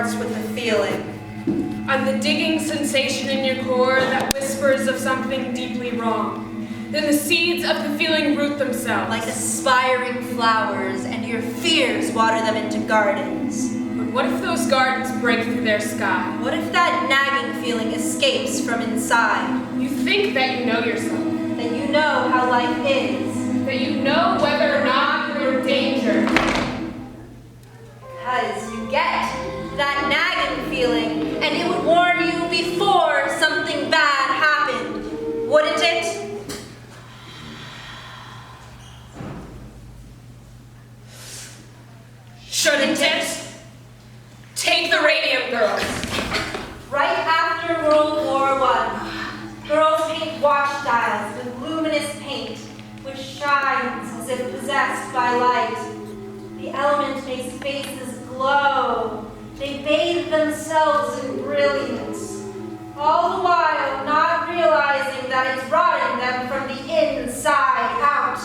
starts with the feeling. I'm the digging sensation in your core that whispers of something deeply wrong. Then the seeds of the feeling root themselves. Like aspiring flowers, and your fears water them into gardens. But what if those gardens break through their sky? What if that nagging feeling escapes from inside? You think that you know yourself. That you know how life is. That you know whether or not you're in danger. Because you get that nagging feeling, and it would warn you before something bad happened, wouldn't it? Shouldn't it? Take the radium girls. Right after World War I, girls paint watch dials with luminous paint, which shines as if possessed by light. The element makes faces glow. They bathe themselves in brilliance, all the while not realizing that it's rotting them from the inside out.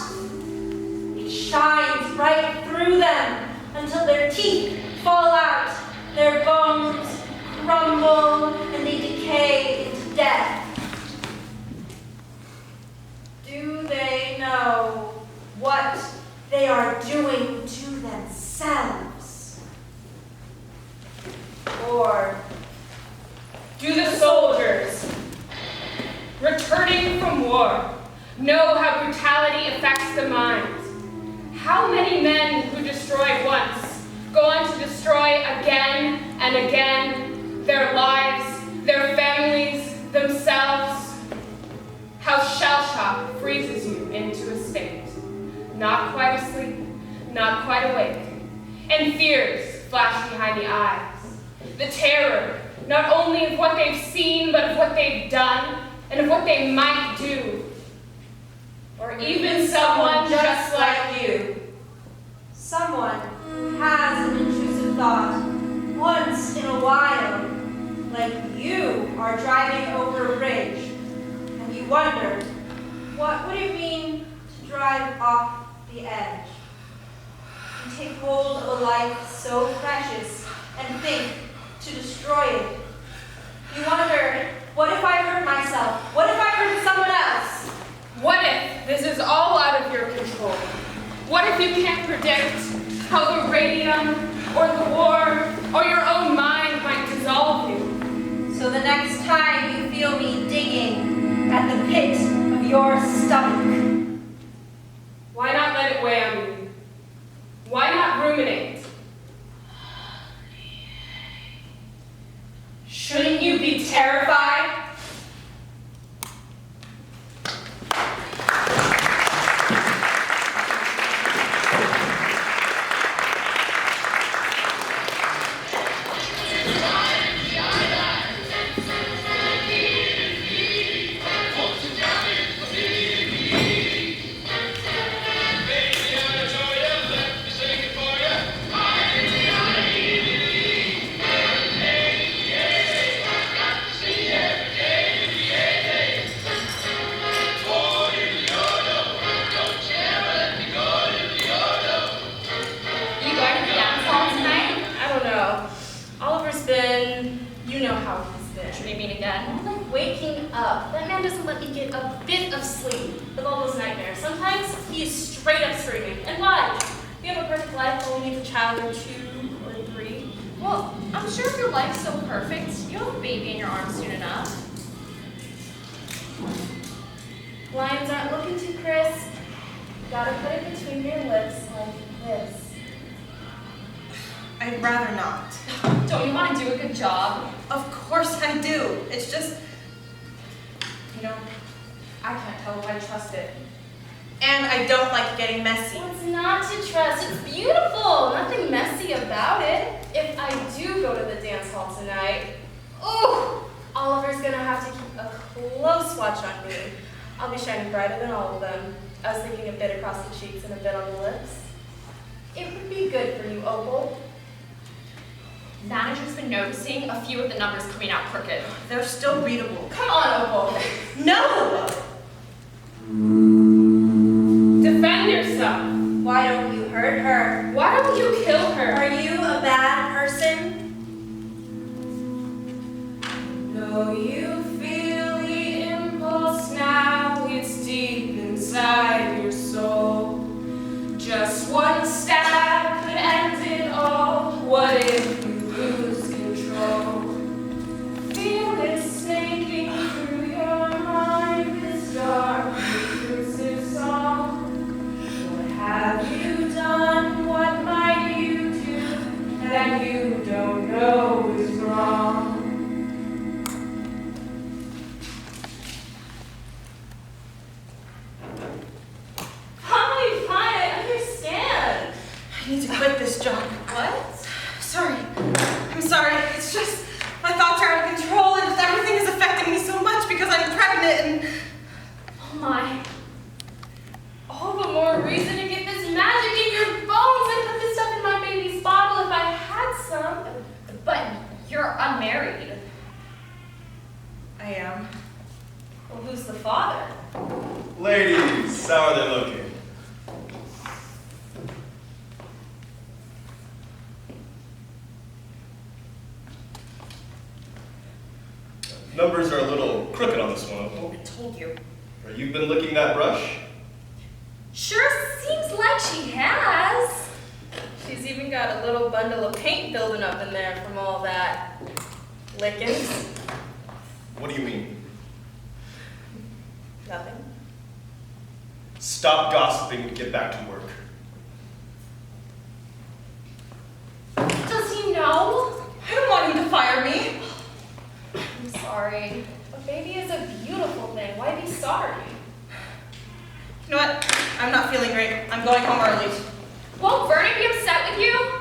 It shines right through them until their teeth fall out, their bones crumble, and they decay into death. Do they know what they are doing to themselves? Or do the soldiers, returning from war, know how brutality affects the mind? How many men who destroy once go on to destroy again and again their lives, their families, themselves? How shell shock freezes you into a state, not quite asleep, not quite awake, and fears flash behind the eyes. The terror, not only of what they've seen, but of what they've done, and of what they might do. Or even someone just like you. Someone who has an intrusive thought once in a while, like you are driving over a bridge, and you wonder, what would it mean to drive off the edge? You take hold of a life so precious and think to destroy it. You wonder, what if I hurt myself? What if I hurt someone else? What if this is all out of your control? What if you can't predict how the radium or the war or your own mind might dissolve you? So the next time you feel me digging at the pit of your stomach, why not let it weigh on you? Why not ruminate? Shouldn't you be terrified? Lines aren't looking too crisp. Gotta put it between your lips like this. I'd rather not. Don't you want to do a good job? Of course I do. It's just, You know, I can't tell if I trust it. and I don't like getting messy. What's not to trust? It's beautiful. Nothing messy about it. If I do go to the dance hall tonight, oh, Oliver's gonna have to keep a close watch on me. I'll be shining brighter than all of them. I was thinking a bit across the cheeks and a bit on the lips. It would be good for you, Opal. Manager's been noticing a few of the numbers coming out crooked. They're still readable. Come on, Opal. No! Defend yourself. Why don't you hurt her? Why don't you kill her? Are you a bad person? Though you feel the impulse now, it's deep inside your soul. Just one stab could end it all. What if you lose control? Feel it snaking through your mind, this dark, intrusive song. What have you done? What might you do that you don't know is wrong? Fine, I understand. I need to quit this job. What? Sorry. I'm sorry. It's just my thoughts are out of control and everything is affecting me so much because I'm pregnant and... Oh my. All the more reason to get this magic in your bones and put this stuff in my baby's bottle if I had some. But you're unmarried. I am. Well, who's the father? Ladies, how are they looking? Numbers are a little crooked on this one, Uncle. I told you. You've been licking that brush? Sure seems like she has. She's even got a little bundle of paint building up in there from all that licking. What do you mean? Nothing. Stop gossiping and get back to work. Does he know? I don't want him to fire me. I'm sorry. A baby is a beautiful thing. Why be sorry? You know what? I'm not feeling great. I'm going home early. Won't Vernon be upset with you?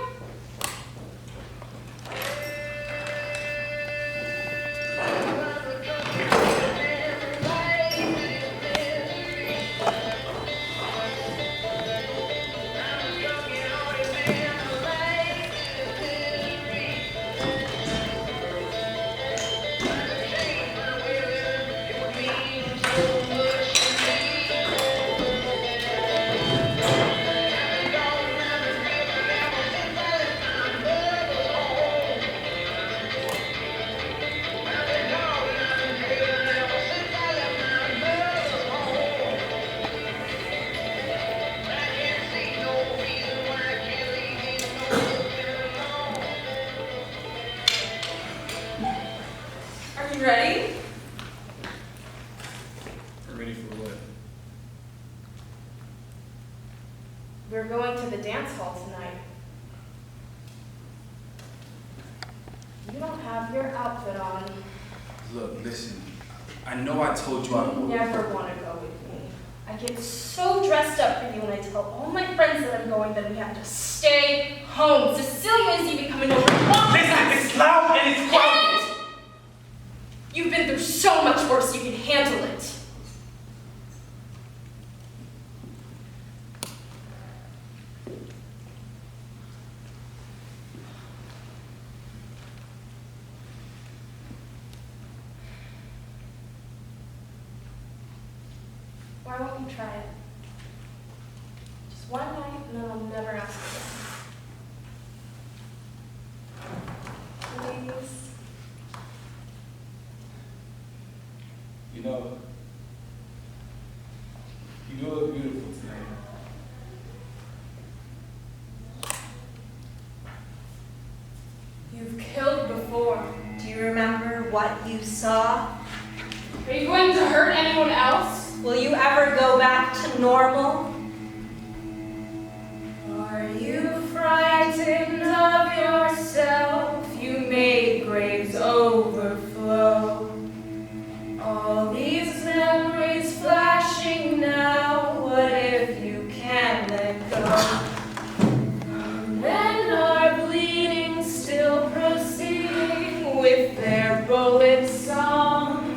Are you ready? Ready for what? We're going to the dance hall tonight. You don't have your outfit on. Look, listen. I know I told you I You would. never want to go with me. I get so dressed up for you when I tell all my friends that I'm going that we have to stay home. Cecilia is even coming over to walk with Listen, us. it's loud and it's crowded. And you've been through so much worse, you can handle it. Why won't you try it? Just one night, and then I'll never ask again. Please. You know, you look beautiful tonight. You've killed before. Do you remember what you saw? Are you going to hurt anyone else? Will you ever go back to normal? Are you frightened of yourself? You made graves overflow. All these memories flashing now. What if you can't let go? Men are bleeding, still proceeding with their bullet song.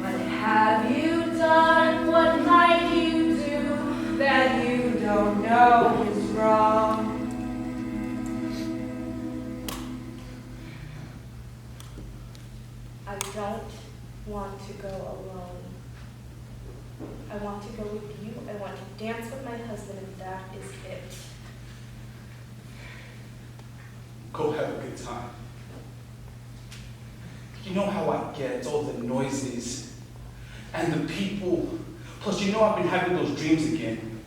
What have you done? What might you do that you don't know is wrong? I don't want to go alone. I want to go with you. I want to dance with my husband, and that is it. Go have a good time. You know how I get. It's all the noises and the people. Plus, you know I've been having those dreams again.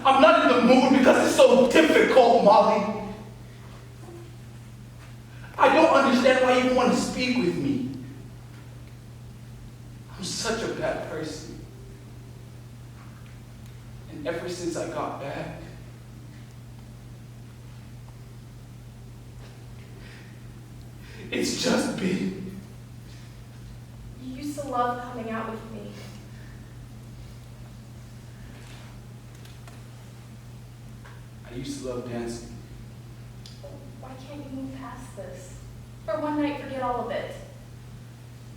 I'm not in the mood because it's so difficult, Molly. I don't understand why you want to speak with me. I'm such a bad person. And ever since I got back, it's just been. You used to love coming out with me. I used to love dancing. Why can't you move past this? For one night, forget all of it.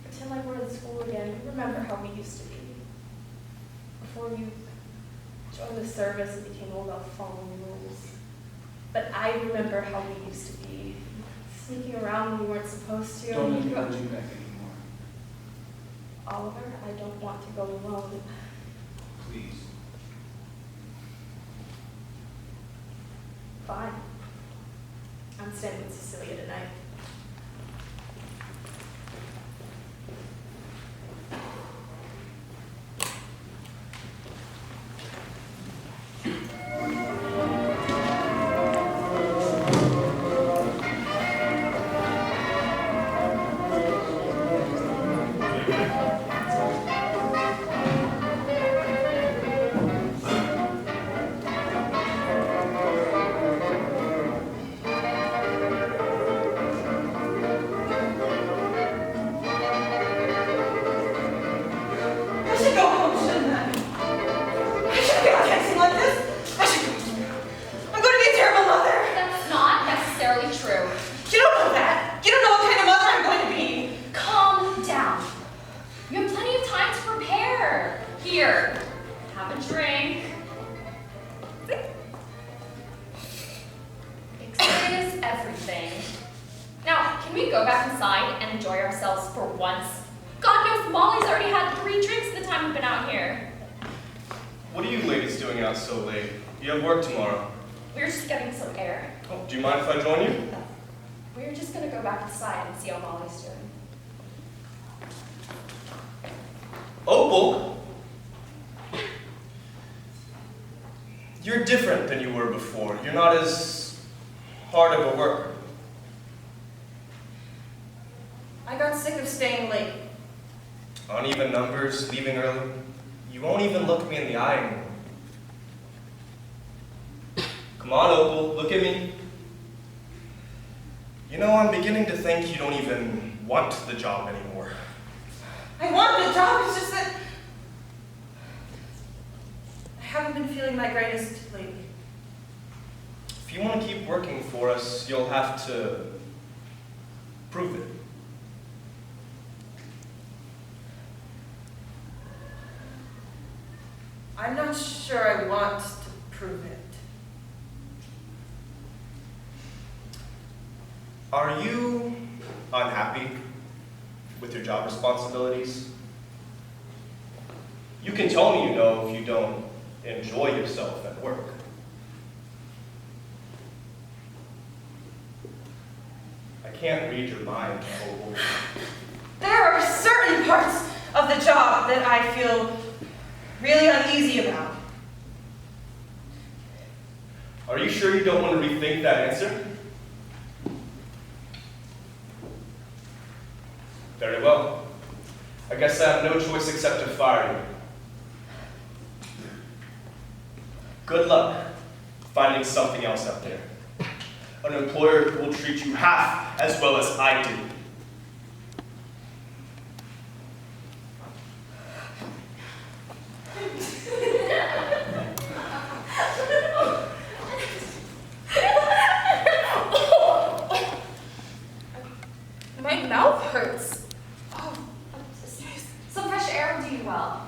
Pretend like we're in school again. Remember how we used to be. Before you joined the service, it became all about following rules. But I remember how we used to be. Sneaking around when we weren't supposed to. Don't let me hold you back anymore. Oliver, I don't want to go alone. Please. Fine. I'm staying with Cecilia tonight. What are you ladies doing out so late? You have work tomorrow. We're just getting some air. Oh, do you mind if I join you? We're just gonna go back inside and see how Molly's doing. Opal? You're different than you were before. You're not as hard of a worker. I got sick of staying late. Uneven numbers, leaving early. You won't even look me in the eye anymore. Come on, Opal, look at me. You know, I'm beginning to think you don't even want the job anymore. I want the job, it's just that I haven't been feeling my greatest lately. If you want to keep working for us, you'll have to prove it. I'm not sure I want to prove it. Are you unhappy with your job responsibilities? You can tell me you know if you don't enjoy yourself at work. I can't read your mind, Opal. There are certain parts of the job that I feel really uneasy about. Are you sure you don't want to rethink that answer? Very well. I guess I have no choice except to fire you. Good luck finding something else out there. An employer who will treat you half as well as I do. My mouth hurts. Oh, some fresh air will do you well.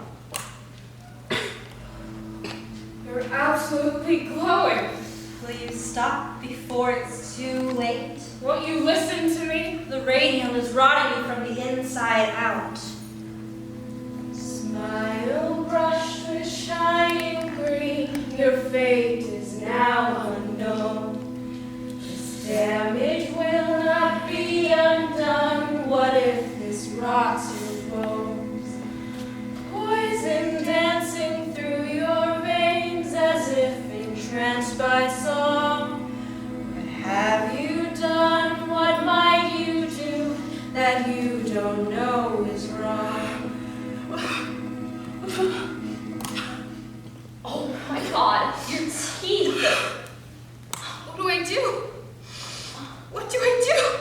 You're absolutely glowing. Please stop before it's too late. Won't you listen to me? The radium is rotting you from the inside out. Smile brushed with shining green, your fate is now unknown. This damage will not be rots your bones. Poison dancing through your veins as if entranced by song. What have you done? What might you do that you don't know is wrong? Oh my god, your teeth! What do I do? What do I do?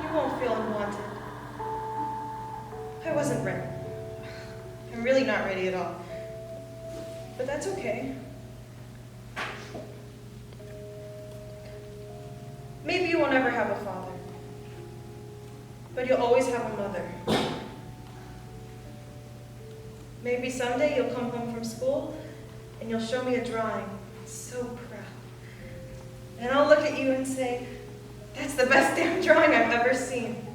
You won't feel unwanted. I wasn't ready. I'm really not ready at all. But that's okay. Maybe you will never have a father. But you'll always have a mother. Maybe someday you'll come home from school and you'll show me a drawing. I'm so proud. And I'll look at you and say, that's the best damn drawing I've ever seen.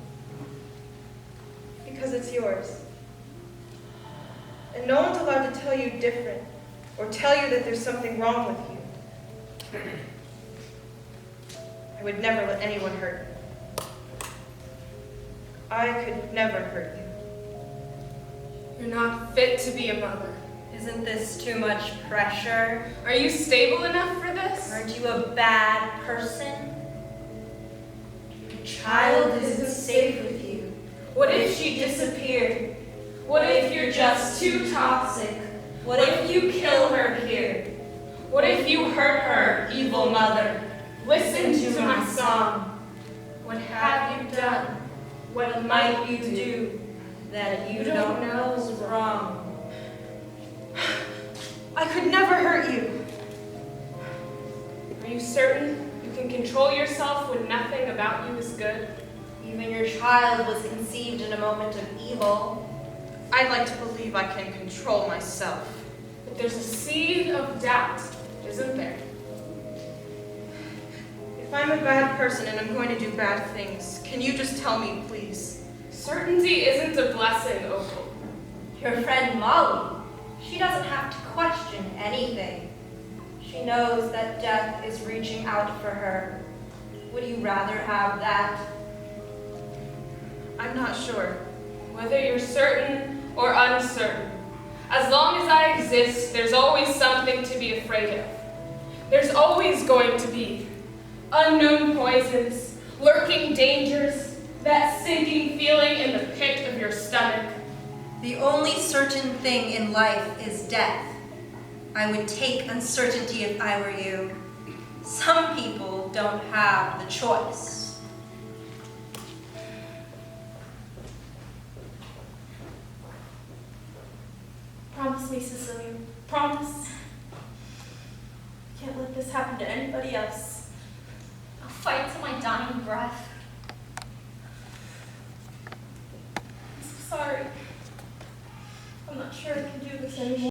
Because it's yours. And no one's allowed to tell you different or tell you that there's something wrong with you. I would never let anyone hurt you. I could never hurt you. You're not fit to be a mother. Isn't this too much pressure? Are you stable enough for this? Aren't you a bad person? Your child isn't safe with you. What if she disappeared? What if you're just too toxic? What if you kill her here? What if you hurt her, evil mother? Listen to my song. What have you done? What might you do that you don't know is wrong? I could never hurt you. Are you certain you can control yourself when nothing about you is good? Even your child was conceived in a moment of evil. I'd like to believe I can control myself. But there's a seed of doubt, isn't there? If I'm a bad person and I'm going to do bad things, can you just tell me, please? Certainty isn't a blessing, Opal. Your friend Molly, she doesn't have to question anything. She knows that death is reaching out for her. Would you rather have that? I'm not sure. Whether you're certain or uncertain, as long as I exist, there's always something to be afraid of. There's always going to be unknown poisons, lurking dangers, that sinking feeling in the pit of your stomach. The only certain thing in life is death. I would take uncertainty if I were you. Some people don't have the choice. Promise me, Cecilia. Promise. Can't let this happen to anybody else. I'll fight to my dying breath. I'm so sorry. I'm not sure I can do this anymore.